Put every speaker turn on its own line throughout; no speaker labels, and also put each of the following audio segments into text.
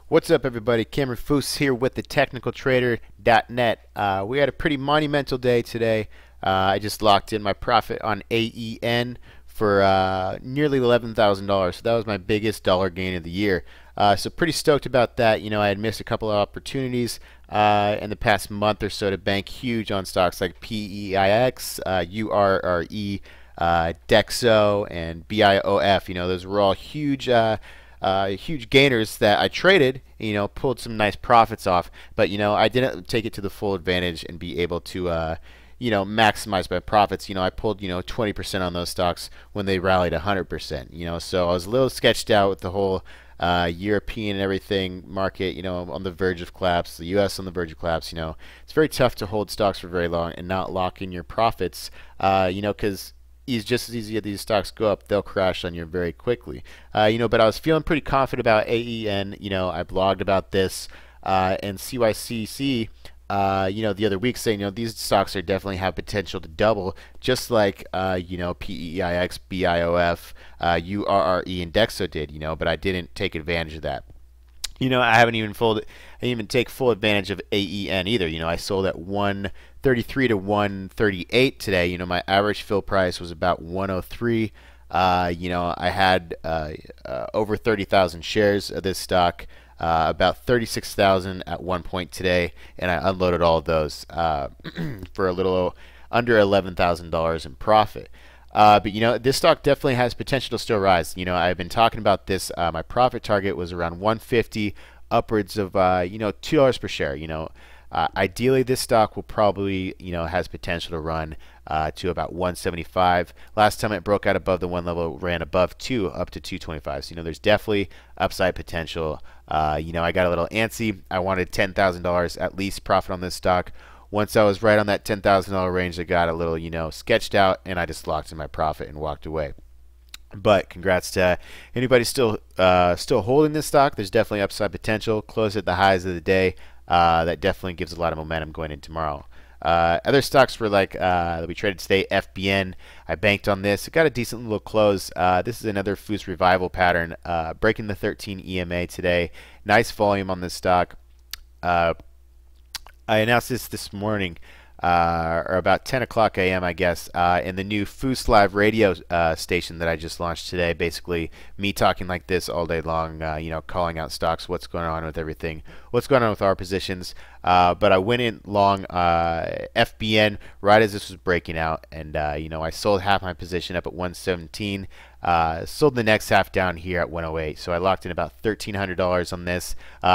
What's up, everybody? Cameron Fous here with the technicaltrader.net. We had a pretty monumental day today. I just locked in my profit on AEN for nearly $11,000. So that was my biggest dollar gain of the year. So pretty stoked about that. You know, I had missed a couple of opportunities in the past month or so to bank huge on stocks like PEIX, URRE, DEXO, and BIOF. You know, those were all huge. Huge gainers that I traded, you know, pulled some nice profits off, but you know, I didn't take it to the full advantage and be able to you know, maximize my profits. You know, I pulled, you know, 20% on those stocks when they rallied 100%, you know, so I was a little sketched out with the whole European and everything market, you know, on the verge of collapse, the US on the verge of collapse. You know, it's very tough to hold stocks for very long and not lock in your profits, you know, because just as easy as these stocks go up, they'll crash on you very quickly. You know, but I was feeling pretty confident about AEN. You know, I blogged about this and CYCC. You know, the other week saying, you know, these stocks are definitely have potential to double, just like you know, PEIX, BIOF, URRE, and DEXO did. You know, but I didn't take advantage of that. You know, I didn't even take full advantage of AEN either. You know, I sold at 133 to 138 today. You know, my average fill price was about 103. You know, I had over 30,000 shares of this stock, about 36,000 at one point today, and I unloaded all of those for a little under $11,000 in profit. But you know, this stock definitely has potential to still rise. You know, I've been talking about this. My profit target was around 150, upwards of you know, $2 per share. You know, ideally this stock will probably, you know, has potential to run to about 175. Last time it broke out above the one level, it ran above 2 up to 225. So you know, there's definitely upside potential. You know, I got a little antsy. I wanted $10,000 at least profit on this stock. Once I was right on that $10,000 range, I got a little, you know, sketched out, and I just locked in my profit and walked away. But congrats to anybody still holding this stock. There's definitely upside potential. Close at the highs of the day. That definitely gives a lot of momentum going in tomorrow. Other stocks were like that we traded today. FBN, I banked on this. It got a decent little close. This is another Fous revival pattern, breaking the 13 EMA today. Nice volume on this stock. I announced this morning, or about 10 o'clock a.m., I guess, in the new Fous Live radio station that I just launched today. Basically, me talking like this all day long, you know, calling out stocks, what's going on with everything, what's going on with our positions. But I went in long FBN right as this was breaking out, and you know, I sold half my position up at 117. Sold the next half down here at 108, so I locked in about $1,300 on this.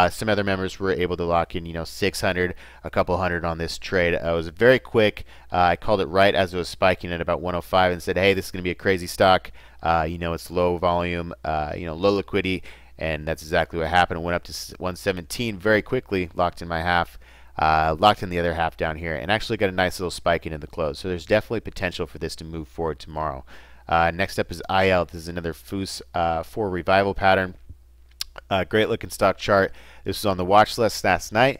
Some other members were able to lock in, you know, 600, a couple hundred on this trade. I was very quick. I called it right as it was spiking at about 105 and said, hey, this is going to be a crazy stock. You know, it's low volume, you know, low liquidity, and that's exactly what happened. It went up to 117 very quickly, locked in my half. Locked in the other half down here, and actually got a nice little spike into the close. So there's definitely potential for this to move forward tomorrow. Next up is IL. This is another Fous 4 revival pattern. Great looking stock chart. This was on the watch list last night,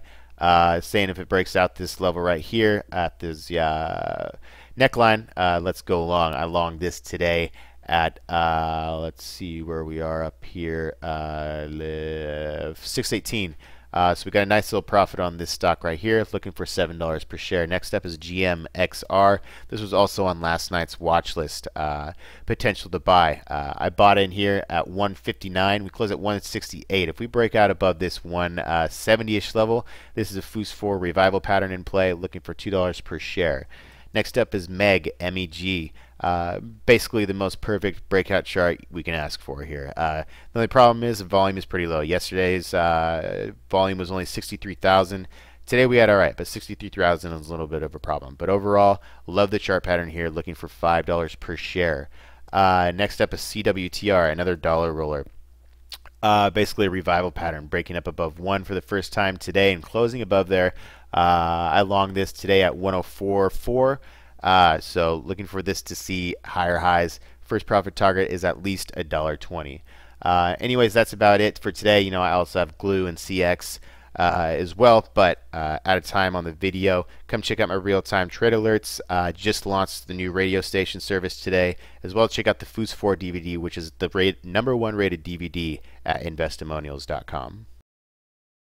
saying if it breaks out this level right here at this neckline, let's go long. I longed this today at let's see where we are up here, 618. So we got a nice little profit on this stock right here, looking for $7 per share. Next up is gmxr. This was also on last night's watch list. Potential to buy. I bought in here at 159. We closed at 168. If we break out above this 170-ish level, this is a Fous 4 revival pattern in play, looking for $2 per share. Next up is MEG, MEG. Basically the most perfect breakout chart we can ask for here. The only problem is the volume is pretty low. Yesterday's volume was only 63,000. Today we had alright, but 63,000 is a little bit of a problem. But overall, love the chart pattern here, looking for $5 per share. Next up is cwtr, another dollar roller. Basically a revival pattern, breaking up above 1 for the first time today and closing above there. I longed this today at 104.4. So looking for this to see higher highs. First profit target is at least $1.20. Anyways, that's about it for today. You know, I also have gluu and CX as well, but out of time on the video. Come check out my real-time trade alerts. Just launched the new radio station service today, as well as check out the Fous 4 DVD, which is the #1 rated DVD at investimonials.com.